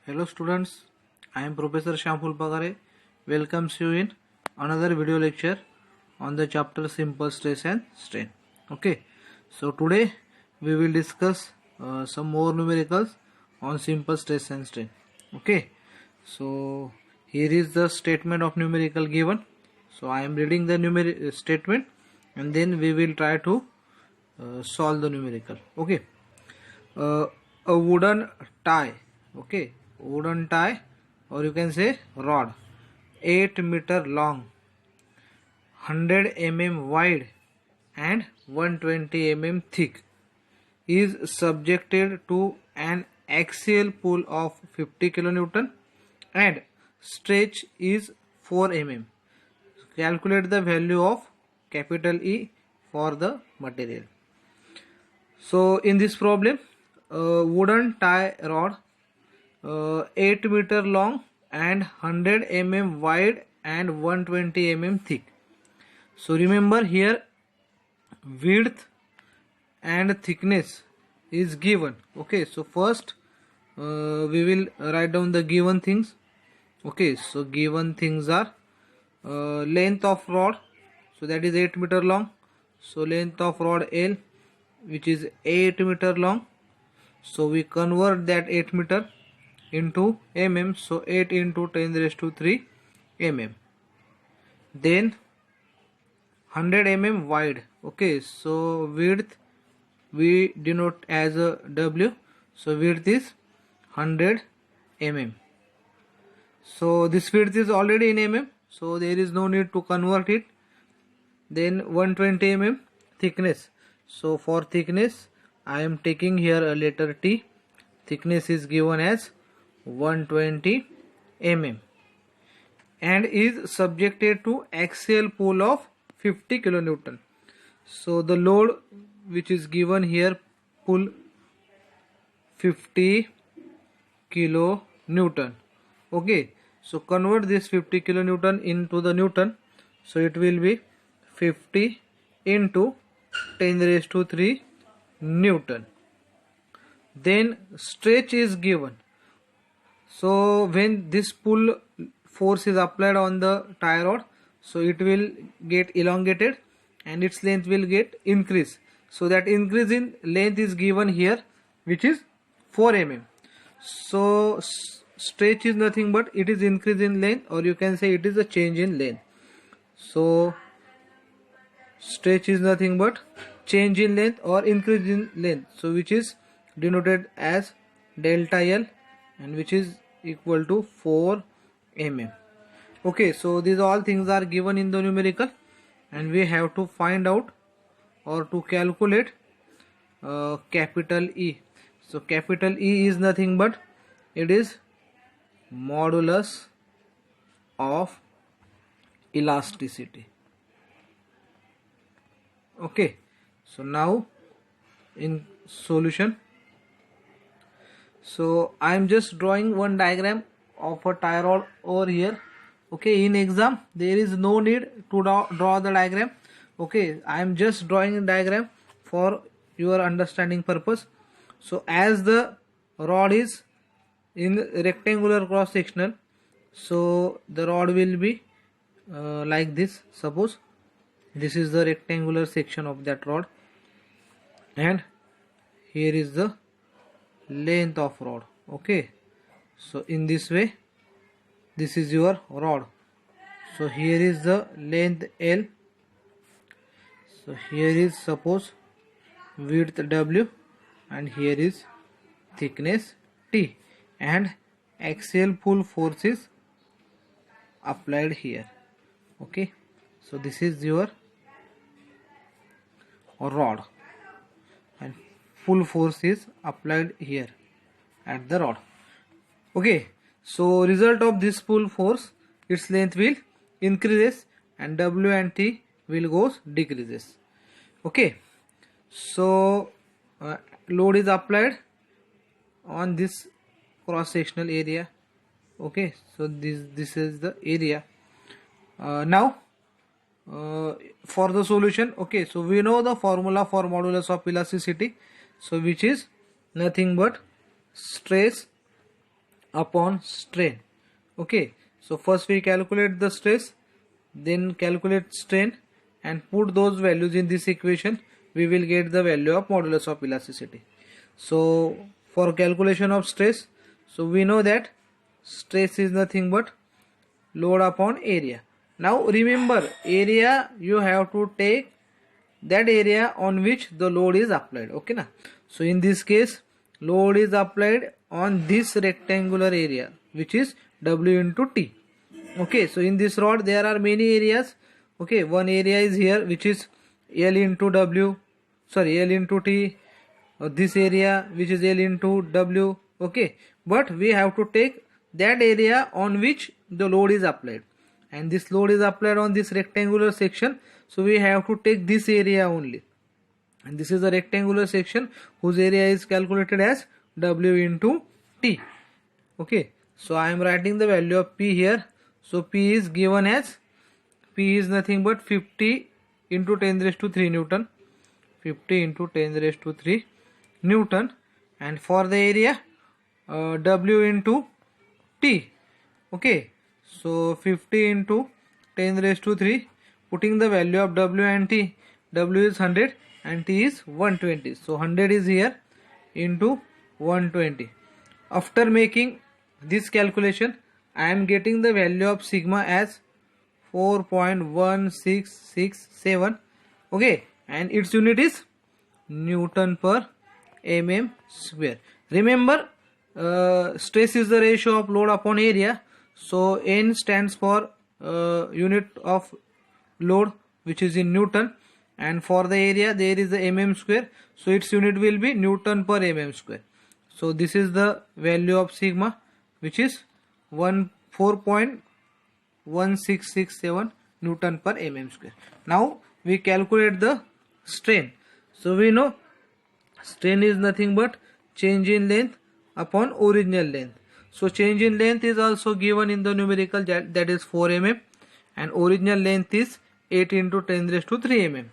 Hello students, I am Professor Shyam Pagare. Welcomes you in another video lecture on the chapter Simple Stress and Strain. Okay, so today we will discuss some more numericals on simple stress and strain. Okay, so here is the statement of numerical given. So I am reading the statement and then we will try to solve the numerical. Okay, a wooden tie. Okay, wooden tie, or you can say rod, 8 meter long, 100 mm wide and 120 mm thick, is subjected to an axial pull of 50 kilonewton and stretch is 4 mm. Calculate the value of capital E for the material. So in this problem, wooden tie rod, 8 meter long and 100 mm wide and 120 mm thick. So remember, here width and thickness is given. Okay, so first we will write down the given things. Okay, so given things are length of rod, so that is 8 meter long. So length of rod L, which is 8 meter long. So we convert that 8 meter into mm, so 8 into 10 raised to 3 mm. Then 100 mm wide. Okay, so width we denote as a W, so width is 100 mm. So this width is already in mm, so there is no need to convert it. Then 120 mm thickness. So for thickness I am taking here a letter T. Thickness is given as 120 mm and is subjected to axial pull of 50 kilonewton. So the load which is given here, pull 50 kilonewton. Okay, so convert this 50 kilonewton into the newton, so it will be 50 into 10 raised to 3 newton. Then stretch is given. So when this pull force is applied on the tie rod, so it will get elongated and its length will get increased. So that increase in length is given here, which is 4 mm. So stretch is nothing but it is increase in length, or you can say it is a change in length. So stretch is nothing but change in length or increase in length, so which is denoted as delta L, and which is equal to 4 mm. Okay, so these all things are given in the numerical and we have to find out or to calculate capital E. So capital E is nothing but it is modulus of elasticity. Okay, so now in solution, so I am just drawing one diagram of a tie rod over here. Okay, in exam there is no need to draw the diagram. Okay, I am just drawing a diagram for your understanding purpose. So as the rod is in rectangular cross sectional, so the rod will be like this. Suppose this is the rectangular section of that rod and here is the length of rod. Okay, so in this way this is your rod. So here is the length L, so here is suppose width W, and here is thickness T, and axial pull force is applied here. Okay, so this is your rod and pull force is applied here at the rod. Okay, so result of this pull force, its length will increases and W and T will goes decreases. Okay, so load is applied on this cross sectional area. Okay, so this is the area. Now for the solution, okay, so we know the formula for modulus of elasticity, so which is nothing but stress upon strain. Okay, so first we calculate the stress, then calculate strain, and put those values in this equation. We will get the value of modulus of elasticity. So for calculation of stress, so we know that stress is nothing but load upon area. Now remember, area you have to take that area on which the load is applied. Okay na? So in this case, load is applied on this rectangular area, which is W into T. Okay, so in this rod there are many areas. Okay, one area is here, which is L into T. This area, which is L into W. Okay, but we have to take that area on which the load is applied, and this load is applied on this rectangular section, so we have to take this area only, and this is a rectangular section whose area is calculated as W into T. Okay, so I am writing the value of P here. So P is given as, P is nothing but 50 into 10 raised to 3 Newton. 50 into 10 raised to 3 Newton, and for the area W into T. Okay, so 50 into 10 raised to 3, putting the value of W and T. W is 100 and T is 120. So 100 is here into 120. After making this calculation, I am getting the value of sigma as 4.1667. Okay, and its unit is Newton per mm square. Remember, stress is the ratio of load upon area. So N stands for unit of load, which is in Newton, and for the area there is the mm square, so its unit will be Newton per mm square. So this is the value of sigma, which is 4.1667 Newton per mm square. Now we calculate the strain. So we know strain is nothing but change in length upon original length. So change in length is also given in the numerical, that is 4 mm, and original length is 8 into 10 raised to 3 mm.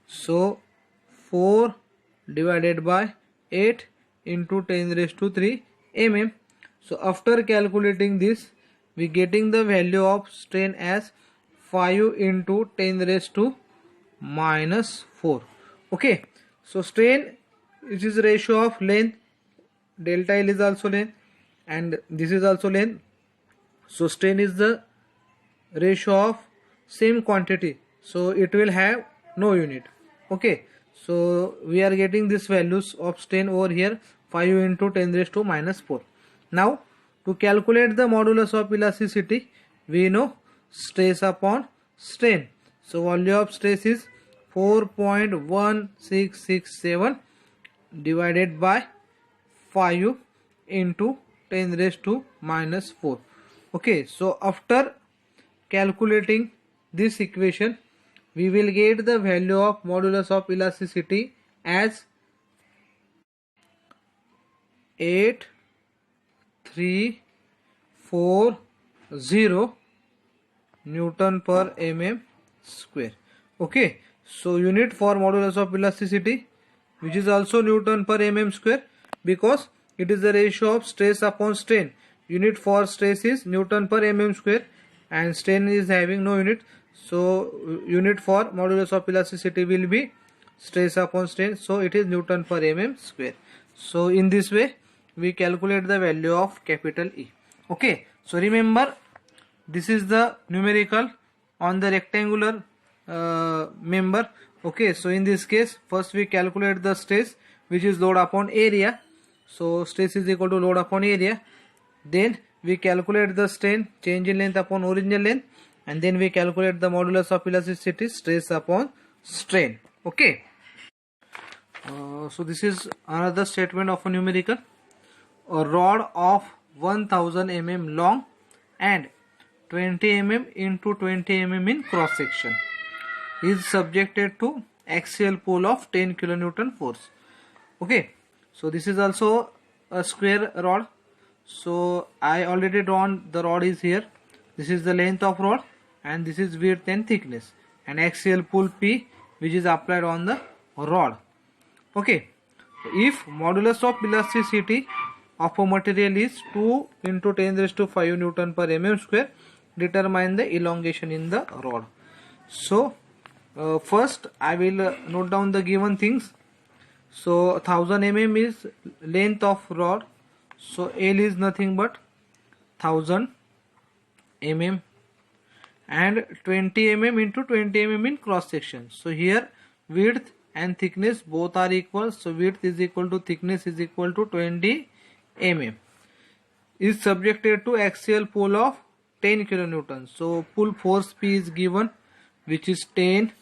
So 4 divided by 8 into 10 raised to 3 mm. So after calculating this, we getting the value of strain as 5 into 10 raised to minus 4. Okay, so strain, which is ratio of length, delta L is also length, and this is also length. So strain is the ratio of same quantity, so it will have no unit. Okay, so we are getting this values of strain over here, 5 into 10 raised to minus 4. Now to calculate the modulus of elasticity, we know stress upon strain. So value of stress is 4.1667 divided by 5 into 10 raised to minus 4. Okay, so after calculating this equation, we will get the value of modulus of elasticity as 8340 Newton per mm square. Okay, so unit for modulus of elasticity, which is also Newton per mm square, because it is the ratio of stress upon strain. Unit for stress is Newton per mm square, and strain is having no unit, so unit for modulus of elasticity will be stress upon strain, so it is Newton per mm square. So in this way we calculate the value of capital E. Okay, so remember, this is the numerical on the rectangular member. Okay, so in this case first we calculate the stress, which is load upon area. So stress is equal to load upon area. Then we calculate the strain, change in length upon original length, and then we calculate the modulus of elasticity, stress upon strain. Okay, so this is another statement of a numerical. A rod of 1000 mm long and 20 mm into 20 mm in cross section is subjected to axial pull of 10 kilonewton force. Okay, so this is also a square rod. So I already drawn the rod is here. This is the length of rod, and this is width and thickness, and axial pull P, which is applied on the rod. Okay, if modulus of elasticity of a material is 2 into 10 raised to 5 Newton per mm square. Determine the elongation in the rod. So first I will note down the given things. So 1000 mm is length of rod. So L is nothing but 1000 mm, and 20 mm into 20 mm in cross section. So here width and thickness both are equal. So width is equal to thickness is equal to 20 mm. Is subjected to axial pull of 10 kilonewton. So pull force P is given, which is 10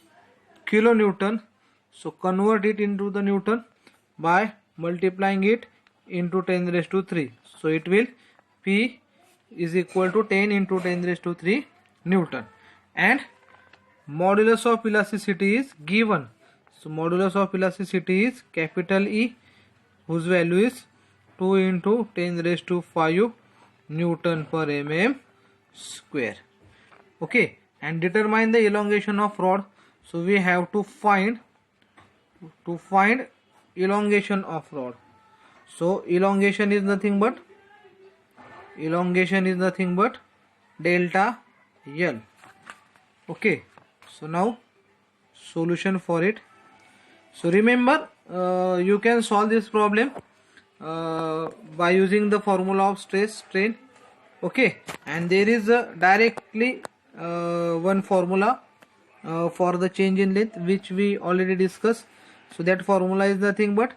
kilonewton. So convert it into the Newton by multiplying it into 10 raised to 3. So it will P is equal to 10 into 10 raised to 3 Newton, and modulus of elasticity is given. So modulus of elasticity is capital E, whose value is 2 into 10 raised to 5 Newton per mm square. Okay, and determine the elongation of rod. So we have to find elongation of rod. So elongation is nothing but delta L. Okay, so now solution for it. So remember, you can solve this problem by using the formula of stress strain. Okay, and there is directly one formula for the change in length, which we already discussed. So that formula is nothing but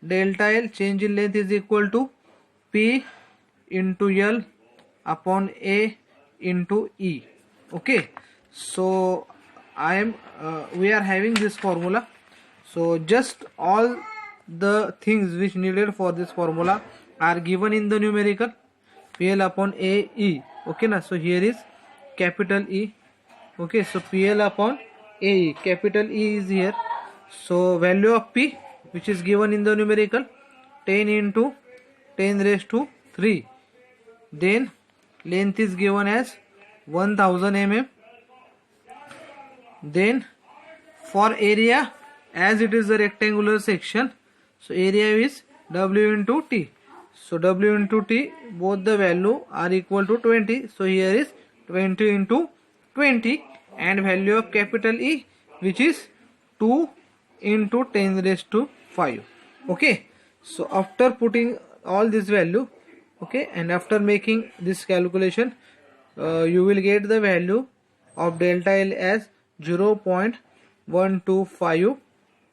delta L, change in length, is equal to P into L upon A into E. Okay, so we are having this formula. So just all the things which needed for this formula are given in the numerical. PL upon AE. Okay na, so here is capital E. Okay, so PL upon AE, capital E is here. So value of P, which is given in the numerical, 10 into 10 raised to 3. Then length is given as 1000 mm. Then for area, as it is a rectangular section, so area is W into T. So W into T, both the value are equal to 20. So here is 20 into 20, and value of capital E, which is 2 into 10 raised to 5. Okay, so after putting all this value, okay, and after making this calculation, you will get the value of delta L as 0.125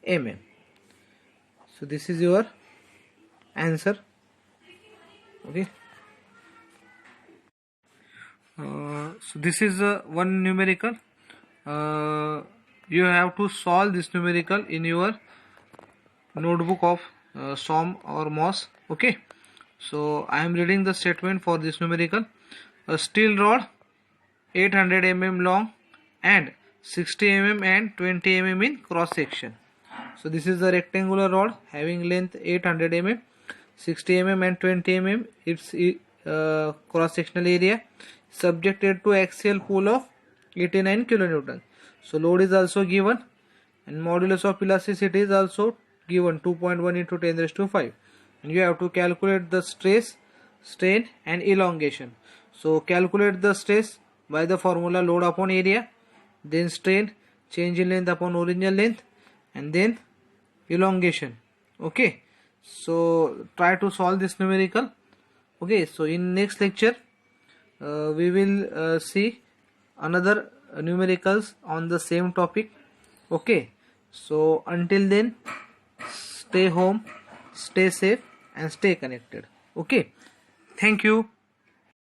mm. So this is your answer. Okay, so this is one numerical. You have to solve this numerical in your notebook of SOM or MOS. Okay, so I am reading the statement for this numerical. A steel rod 800 mm long and 60 mm and 20 mm in cross section. So this is the rectangular rod having length 800 mm, 60 mm and 20 mm. Its cross sectional area subjected to axial pull of 89 kilonewton. So load is also given, and modulus of elasticity is also given, 2.1 into 10 raised to 5. And you have to calculate the stress, strain and elongation. So calculate the stress by the formula load upon area, then strain, change in length upon original length, and then elongation. Okay, so try to solve this numerical. Okay, so in next lecture we will see another numericals on the same topic. Okay, so until then, stay home, stay safe and stay connected. Okay, thank you.